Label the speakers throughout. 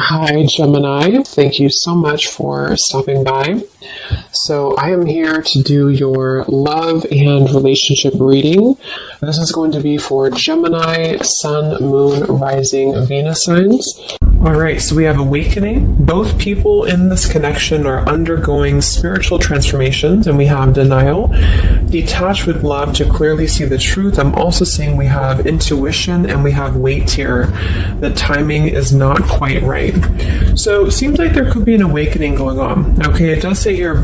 Speaker 1: Hi, Gemini. Thank you so much for stopping by. So I am here to do your love and relationship reading. This is going to be for Gemini, Sun, Moon, Rising, Venus signs. All right, so we have awakening. Both people in this connection are undergoing spiritual transformations, and we have denial. Detached with love to clearly see the truth. I'm also seeing we have intuition and we have weight here. The timing is not quite right. So it seems like there could be an awakening going on. Okay, it does say here,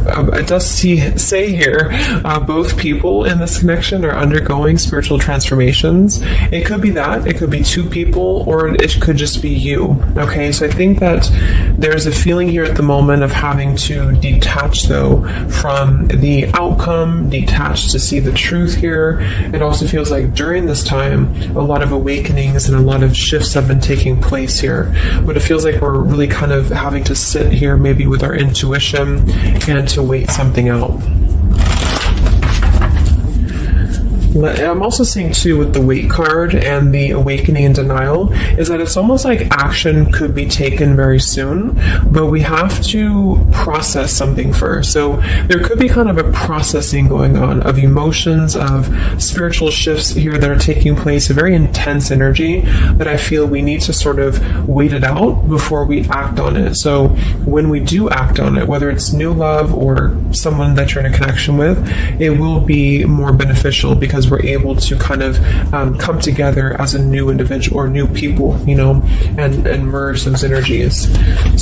Speaker 1: both people in this connection are undergoing spiritual transformations. It could be that, it could be two people, or it could just be you. Okay, so I think that there's a feeling here at the moment of having to detach, though, from the outcome, detach to see the truth here. It also feels like during this time, a lot of awakenings and a lot of shifts have been taking place here. But it feels like we're really kind of having to sit here maybe with our intuition and to wait something out. I'm also seeing too with the weight card and the awakening and denial is that it's almost like action could be taken very soon, but we have to process something first. So there could be kind of a processing going on of emotions, of spiritual shifts here that are taking place, a very intense energy that I feel we need to sort of wait it out before we act on it. So when we do act on it, whether it's new love or someone that you're in a connection with, it will be more beneficial because we're able to kind of come together as a new individual or new people, and merge those energies.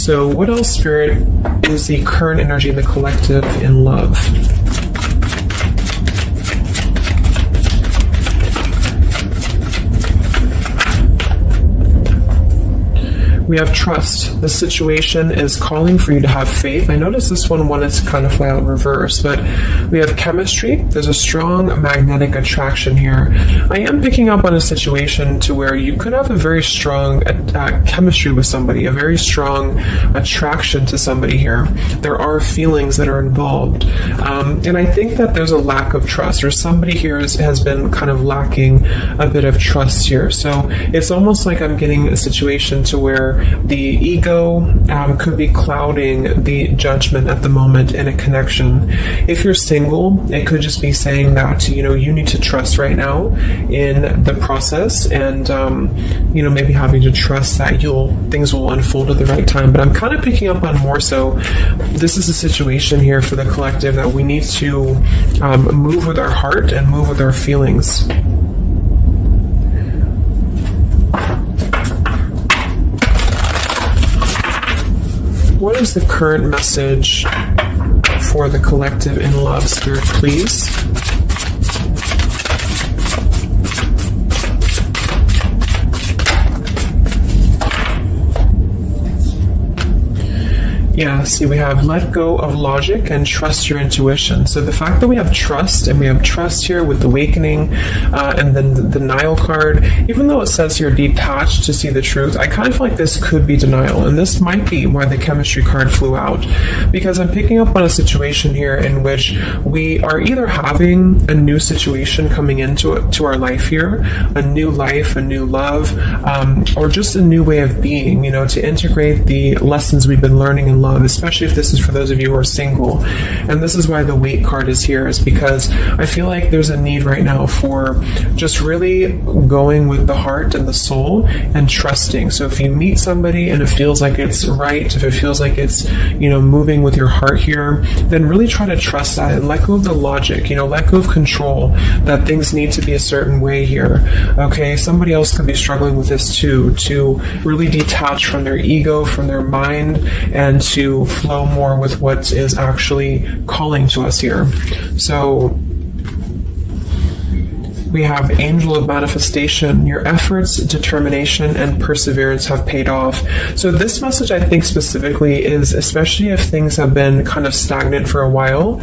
Speaker 1: So what else, Spirit, is the current energy in the collective in love? We have trust. The situation is calling for you to have faith. I noticed this one wanted to kind of fly out in reverse, but we have chemistry. There's a strong magnetic attraction here. I am picking up on a situation to where you could have a very strong chemistry with somebody, a very strong attraction to somebody here. There are feelings that are involved. And I think that there's a lack of trust, or somebody here has been kind of lacking a bit of trust here. So it's almost like I'm getting a situation to where the ego could be clouding the judgment at the moment in a connection. If you're single, it could just be saying that, you need to trust right now in the process and, maybe having to trust that things will unfold at the right time. But I'm kind of picking up on more so, this is a situation here for the collective that we need to move with our heart and move with our feelings. What is the current message for the collective in love, Spirit, please? Yeah, see, we have let go of logic and trust your intuition. So the fact that we have trust, and we have trust here with awakening, and then the denial card, even though it says here detached to see the truth, I kind of feel like this could be denial. And this might be why the chemistry card flew out. Because I'm picking up on a situation here in which we are either having a new situation coming into our life here, a new life, a new love, or just a new way of being, to integrate the lessons we've been learning in love, especially if this is for those of you who are single. And this is why the weight card is here, is because I feel like there's a need right now for just really going with the heart and the soul and trusting. So if you meet somebody and it feels like it's right, if it feels like it's, moving with your heart here, then really try to trust that and let go of the logic, let go of control, that things need to be a certain way here. Okay, somebody else could be struggling with this too, to really detach from their ego, from their mind, and to flow more with what is actually calling to us here. So we have Angel of Manifestation. Your efforts, determination, and perseverance have paid off. So this message, I think specifically, is especially if things have been kind of stagnant for a while,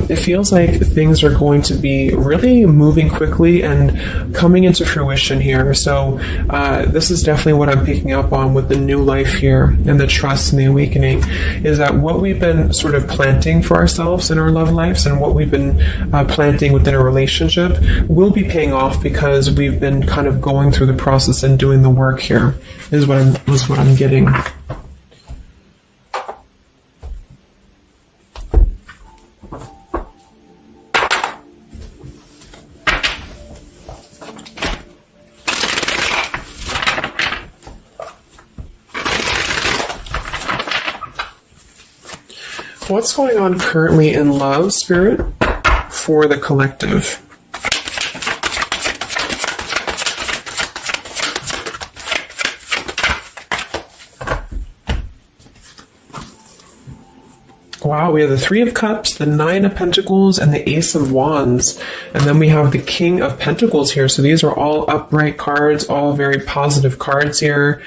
Speaker 1: it feels like things are going to be really moving quickly and coming into fruition here. So this is definitely what I'm picking up on with the new life here and the trust and the awakening, is that what we've been sort of planting for ourselves in our love lives and what we've been planting within a relationship will be paying off because we've been kind of going through the process and doing the work here, is what I'm getting. What's going on currently in love, Spirit, for the collective? Wow, we have the Three of Cups, the Nine of Pentacles, and the Ace of Wands. And then we have the King of Pentacles here. So these are all upright cards, all very positive cards here.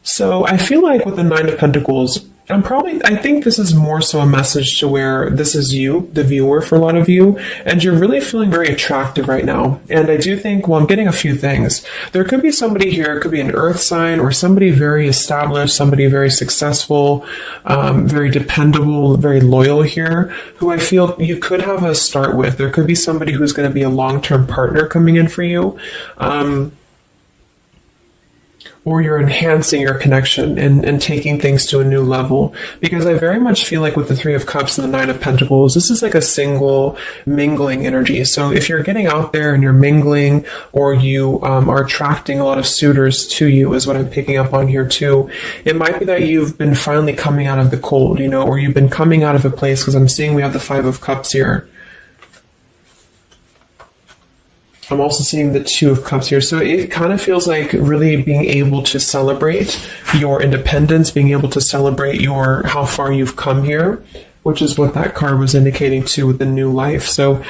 Speaker 1: So I feel like with the Nine of Pentacles, I think this is more so a message to where this is you, the viewer, for a lot of you, and you're really feeling very attractive right now. And I do think, well, I'm getting a few things. There could be somebody here, it could be an earth sign, or somebody very established, somebody very successful, very dependable, very loyal here, who I feel you could have a start with. There could be somebody who's going to be a long-term partner coming in for you. Or you're enhancing your connection and taking things to a new level. Because I very much feel like with the Three of Cups and the Nine of Pentacles, this is like a single mingling energy. So if you're getting out there and you're mingling, or you are attracting a lot of suitors to you, is what I'm picking up on here too. It might be that you've been finally coming out of the cold, or you've been coming out of a place, because I'm seeing we have the Five of Cups here. I'm also seeing the Two of Cups here. So it kind of feels like really being able to celebrate your independence, being able to celebrate how far you've come here, which is what that card was indicating too with the new life. So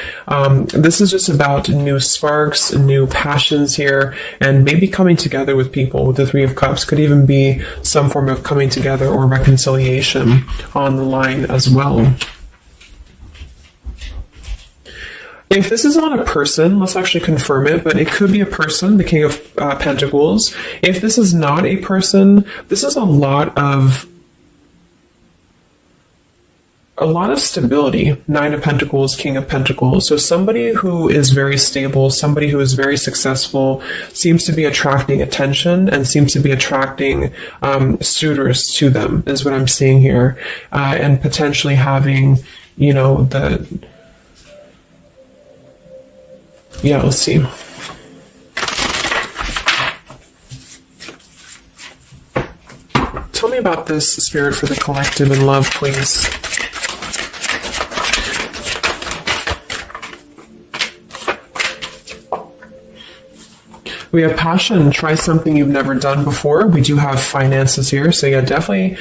Speaker 1: this is just about new sparks, new passions here, and maybe coming together with people. With the Three of Cups could even be some form of coming together or reconciliation on the line as well. If this is not a person, let's actually confirm it, but it could be a person, the King of Pentacles. If this is not a person, this is a lot of stability. Nine of Pentacles, King of Pentacles. So somebody who is very stable, somebody who is very successful, seems to be attracting attention and seems to be attracting suitors to them, is what I'm seeing here. And potentially having, let's see. Tell me about this, Spirit, for the collective in love, please. We have passion. Try something you've never done before. We do have finances here. So yeah, definitely.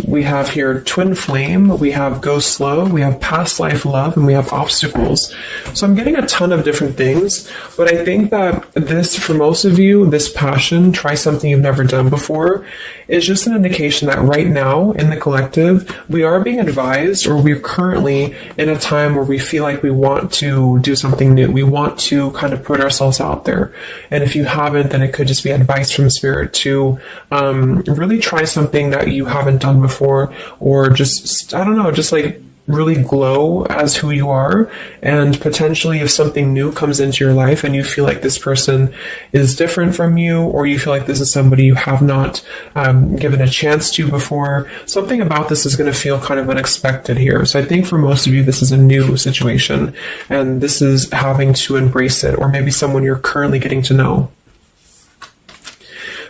Speaker 1: We have here twin flame. We have go slow. We have past life love, and we have obstacles. So I'm getting a ton of different things, but I think that this, for most of you, this passion, try something you've never done before, is just an indication that right now in the collective, we are being advised, or we're currently in a time where we feel like we want to do something new. We want to kind of put ourselves out there. And if you haven't, then it could just be advice from Spirit to really try something that you haven't done before, or just, just like really glow as who you are. And potentially if something new comes into your life and you feel like this person is different from you, or you feel like this is somebody you have not given a chance to before, something about this is going to feel kind of unexpected here. So I think for most of you, this is a new situation, and this is having to embrace it, or maybe someone you're currently getting to know.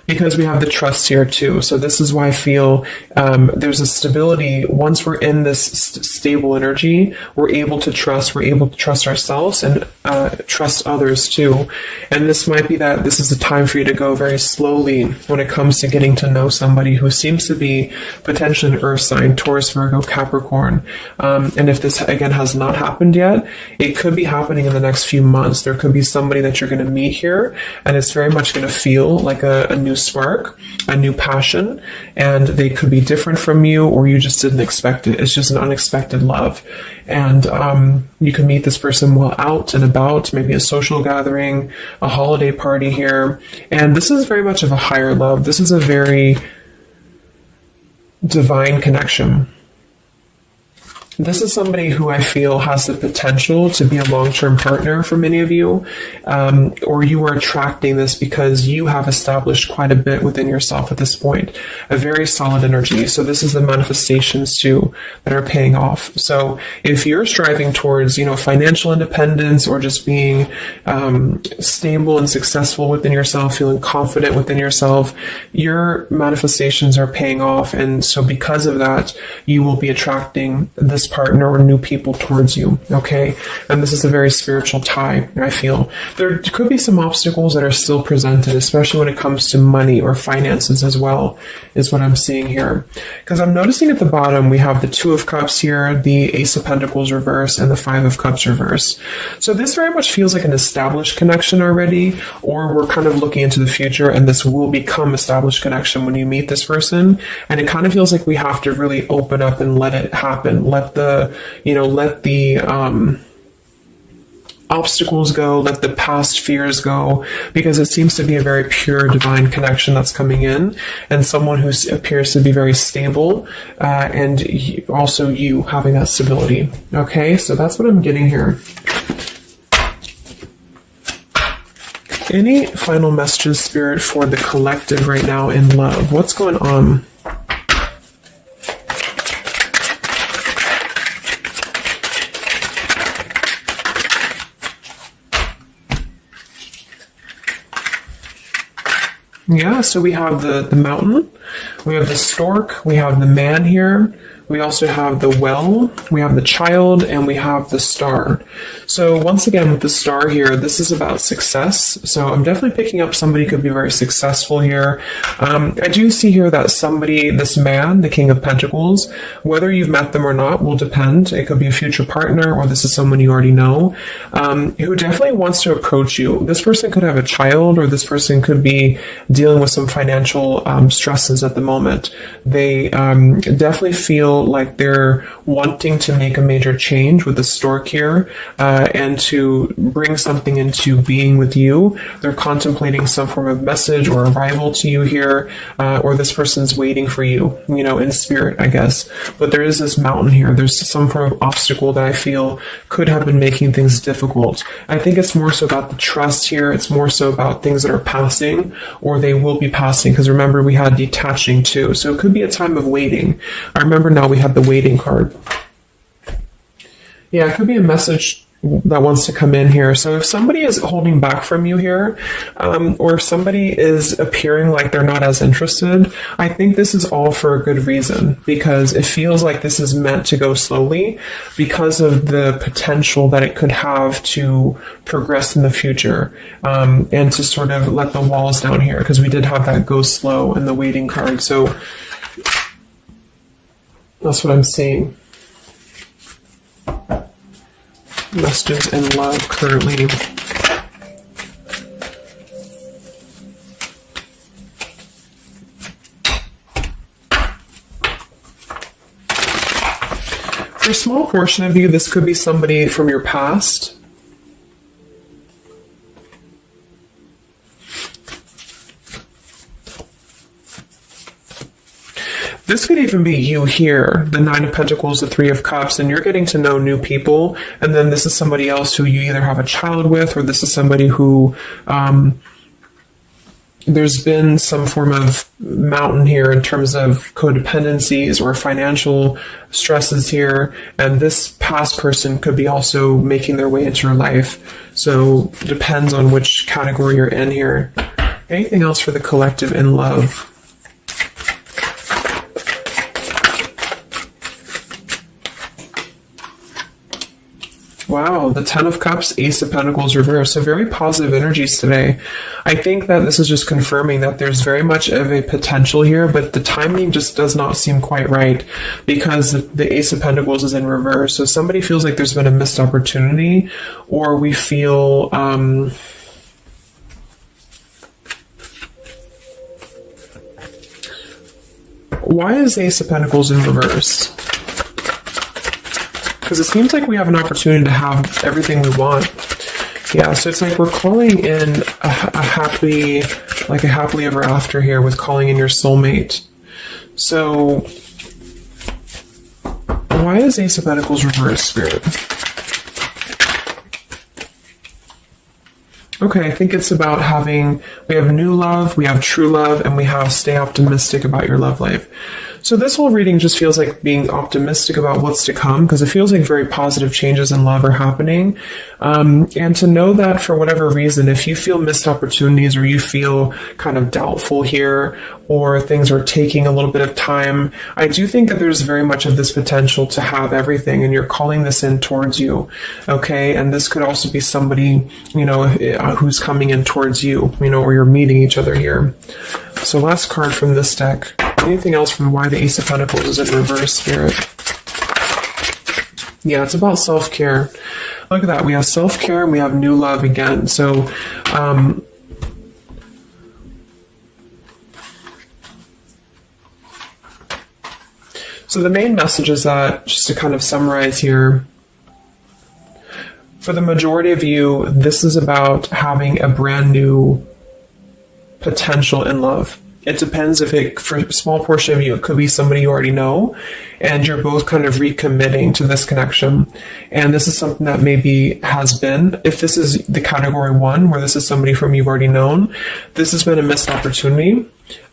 Speaker 1: Because we have the trust here too. So this is why I feel there's a stability. Once we're in this stable energy, we're able to trust ourselves and trust others too. And this might be that this is the time for you to go very slowly when it comes to getting to know somebody who seems to be potentially an earth sign, Taurus, Virgo, Capricorn. And if this, again, has not happened yet, it could be happening in the next few months. There could be somebody that you're going to meet here, and it's very much going to feel like a new spark, a new passion, and they could be different from you, or you just didn't expect it. It's just an unexpected love. And you can meet this person while out and about, maybe a social gathering, a holiday party here. And this is very much of a higher love. This is a very divine connection. This is somebody who I feel has the potential to be a long-term partner for many of you, or you are attracting this because you have established quite a bit within yourself at this point, a very solid energy. So this is the manifestations too that are paying off. So if you're striving towards, financial independence or just being stable and successful within yourself, feeling confident within yourself, your manifestations are paying off. And so because of that, you will be attracting this partner or new people towards you. Okay. And this is a very spiritual tie, I feel. There could be some obstacles that are still presented, especially when it comes to money or finances as well, is what I'm seeing here. Because I'm noticing at the bottom, we have the Two of Cups here, the Ace of Pentacles reverse, and the Five of Cups reverse. So this very much feels like an established connection already, or we're kind of looking into the future and this will become established connection when you meet this person. And it kind of feels like we have to really open up and let it happen. Let the obstacles go, let the past fears go, because it seems to be a very pure divine connection that's coming in, and someone who appears to be very stable, and also you having that stability. Okay, so that's what I'm getting here. Any final messages, Spirit, for the collective right now in love? What's going on? Yeah, so we have the mountain, we have the stork, we have the man here, we also have the well, we have the child, and we have the star. So once again, with the star here, this is about success. So I'm definitely picking up somebody could be very successful here. I do see here that somebody, this man, the King of Pentacles, whether you've met them or not will depend. It could be a future partner, or this is someone you already know, who definitely wants to approach you. This person could have a child, or this person could be dealing with some financial stresses at the moment. They definitely feel like they're wanting to make a major change with the stork here, and to bring something into being with you. They're contemplating some form of message or arrival to you here, or this person's waiting for you, in spirit, I guess. But there is this mountain here. There's some form of obstacle that I feel could have been making things difficult. I think it's more so about the trust here. It's more so about things that are passing, or they will be passing, because remember, we had detaching too. So it could be a time of waiting. I remember now we have the waiting card. Yeah, it could be a message that wants to come in here. So if somebody is holding back from you here, or if somebody is appearing like they're not as interested, I think this is all for a good reason, because it feels like this is meant to go slowly because of the potential that it could have to progress in the future, and to sort of let the walls down here, because we did have that go slow in the waiting card. So that's what I'm seeing. Messages in love currently. For a small portion of you, this could be somebody from your past. This could even be you here, the Nine of Pentacles, the Three of Cups, and you're getting to know new people, and then this is somebody else who you either have a child with, or this is somebody who there's been some form of mountain here in terms of codependencies or financial stresses here, and this past person could be also making their way into your life. So it depends on which category you're in here. Anything else for the collective in love? Wow, the Ten of Cups, Ace of Pentacles reverse. So very positive energies today. I think that this is just confirming that there's very much of a potential here, but the timing just does not seem quite right, because the Ace of Pentacles is in reverse. So somebody feels like there's been a missed opportunity, or we feel why is the Ace of Pentacles in reverse? Because it seems like we have an opportunity to have everything we want. Yeah, so it's like we're calling in a happily ever after here, with calling in your soulmate. So Why is Ace of Pentacles reversed, Spirit? Okay, I think it's about we have new love, we have true love, and we have stay optimistic about your love life. So this whole reading just feels like being optimistic about what's to come, because it feels like very positive changes in love are happening. And to know that for whatever reason, if you feel missed opportunities or you feel kind of doubtful here, or things are taking a little bit of time, I do think that there's very much of this potential to have everything, and you're calling this in towards you. Okay, and this could also be somebody, who's coming in towards you, or you're meeting each other here. So last card from this deck. Anything else from why the Ace of Pentacles is in reverse, Spirit? Yeah, it's about self-care. Look at that. We have self-care and we have new love again. So, so the main message is that, just to kind of summarize here, for the majority of you, this is about having a brand new potential in love. It depends for a small portion of you, it could be somebody you already know, and you're both kind of recommitting to this connection. And this is something that maybe has been, if this is the category 1, where this is somebody from you've already known, this has been a missed opportunity.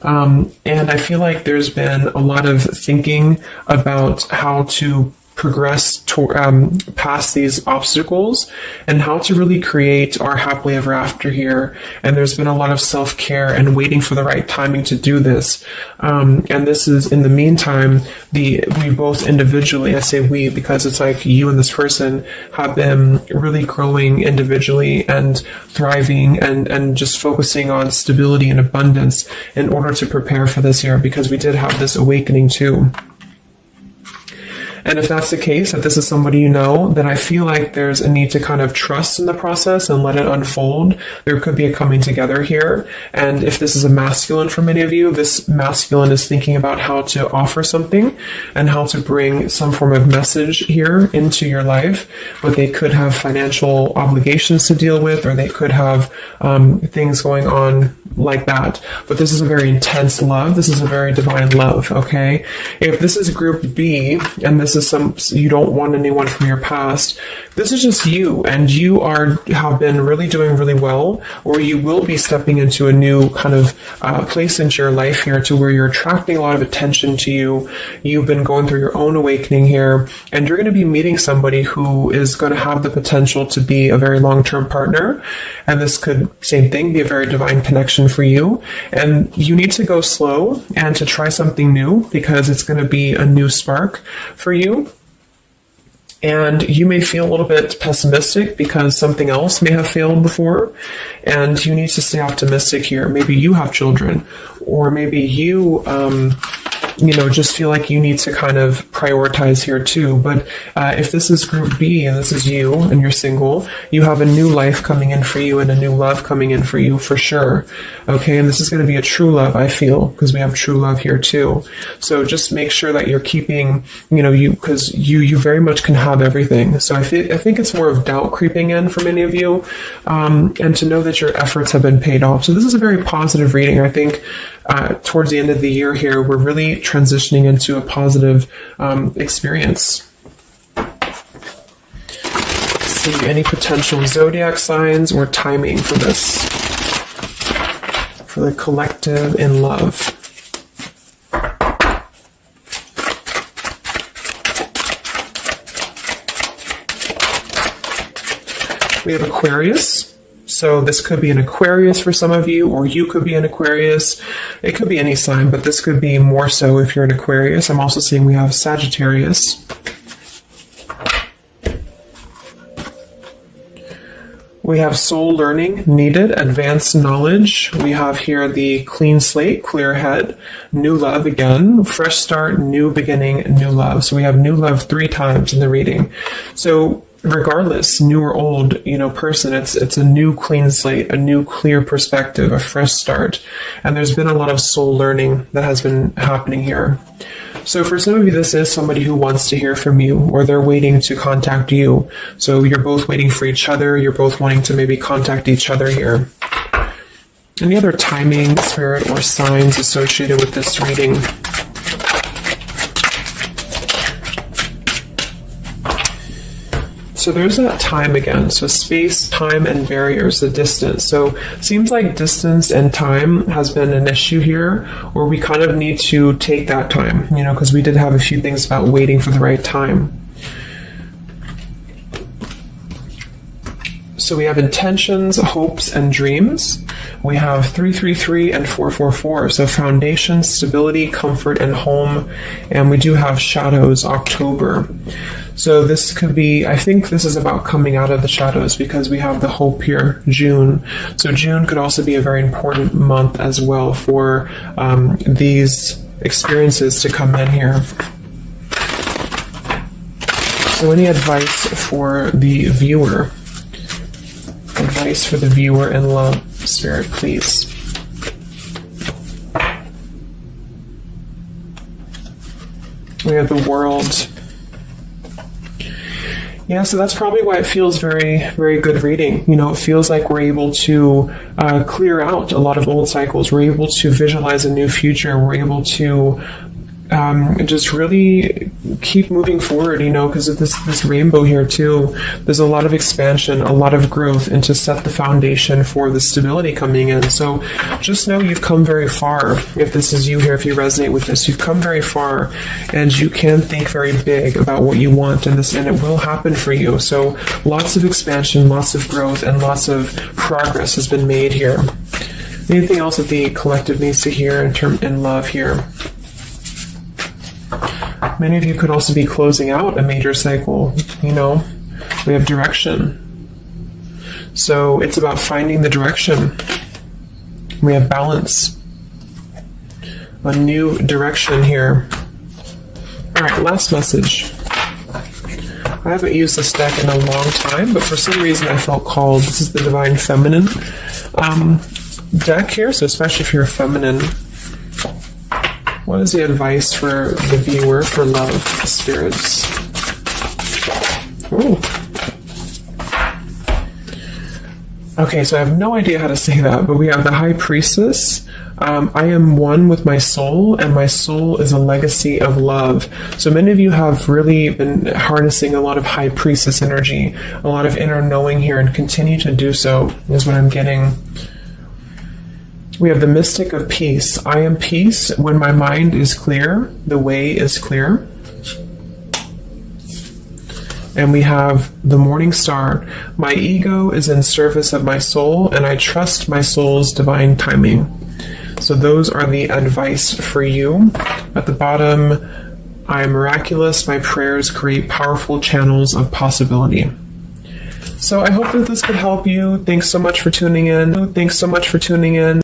Speaker 1: And I feel like there's been a lot of thinking about how to progress past these obstacles and how to really create our happily ever after here. And there's been a lot of self-care and waiting for the right timing to do this. And this is, in the meantime, we both individually, I say we because it's like you and this person have been really growing individually and thriving and just focusing on stability and abundance in order to prepare for this year, because we did have this awakening too. And if that's the case, that this is somebody you know, then I feel like there's a need to kind of trust in the process and let it unfold. There could be a coming together here. And if this is a masculine for many of you, this masculine is thinking about how to offer something and how to bring some form of message here into your life. But they could have financial obligations to deal with, or they could have things going on like that. But this is a very intense love. This is a very divine love, okay? If this is group B, and this is you don't want anyone from your past, this is just you, and you have been really doing really well, or you will be stepping into a new kind of place into your life here, to where you're attracting a lot of attention to you. You've been going through your own awakening here, and you're going to be meeting somebody who is going to have the potential to be a very long-term partner. And this could, same thing, be a very divine connection for you. And you need to go slow and to try something new, because it's going to be a new spark for you. And you may feel a little bit pessimistic because something else may have failed before, and you need to stay optimistic here. Maybe you have children, or maybe you just feel like you need to kind of prioritize here too. But if this is group B and this is you and you're single, you have a new life coming in for you and a new love coming in for you for sure. Okay, and this is going to be a true love, I feel, because we have true love here too. So just make sure that you're keeping, because you very much can have everything. So I think it's more of doubt creeping in for many of you, and to know that your efforts have been paid off. So this is a very positive reading. I think towards the end of the year here, we're really transitioning into a positive experience. Let's see, any potential zodiac signs or timing for this, for the collective in love. We have Aquarius. So this could be an Aquarius for some of you, or you could be an Aquarius. It could be any sign, but this could be more so if you're an Aquarius. I'm also seeing we have Sagittarius. We have soul learning needed, advanced knowledge. We have here the clean slate, clear head, new love again, fresh start, new beginning, new love. So we have new love 3 times in the reading. So regardless, new or old, person, it's a new clean slate, a new clear perspective, a fresh start. And there's been a lot of soul learning that has been happening here. So for some of you, this is somebody who wants to hear from you, or they're waiting to contact you. So you're both waiting for each other. You're both wanting to maybe contact each other here. Any other timing, spirit, or signs associated with this reading? So there's that time again. So space, time, and barriers, the distance. So seems like distance and time has been an issue here, or we kind of need to take that time, because we did have a few things about waiting for the right time. So we have intentions, hopes, and dreams. We have 333 and 444. So foundation, stability, comfort, and home. And we do have shadows, October. So this could be, I think this is about coming out of the shadows, because we have the hope here, June. So June could also be a very important month as well for these experiences to come in here. So any advice for the viewer? Advice for the viewer in love, Spirit, please. We have the World. Yeah, so that's probably why it feels very, very good reading. It feels like we're able to clear out a lot of old cycles. We're able to visualize a new future. We're able to just really keep moving forward, because of this rainbow here too. There's a lot of expansion, a lot of growth, and to set the foundation for the stability coming in. So just know you've come very far. If this is you here, if you resonate with this, you've come very far, and you can think very big about what you want, and it will happen for you. So lots of expansion, lots of growth, and lots of progress has been made here. Anything else that the collective needs to hear in love here? Many of you could also be closing out a major cycle. We have direction. So it's about finding the direction. We have balance. A new direction here. All right, last message. I haven't used this deck in a long time, but for some reason I felt called. This is the Divine Feminine deck here, so especially if you're feminine. What is the advice for the viewer for love, spirits? Ooh. Okay, so I have no idea how to say that, but we have the High Priestess. I am one with my soul, and my soul is a legacy of love. So many of you have really been harnessing a lot of High Priestess energy, a lot of inner knowing here, and continue to do so, is what I'm getting. We have the Mystic of Peace. I am peace when my mind is clear, the way is clear. And we have the Morning Star. My ego is in service of my soul, and I trust my soul's divine timing. So those are the advice for you. At the bottom, I am miraculous. My prayers create powerful channels of possibility. So I hope that this could help you. Thanks so much for tuning in.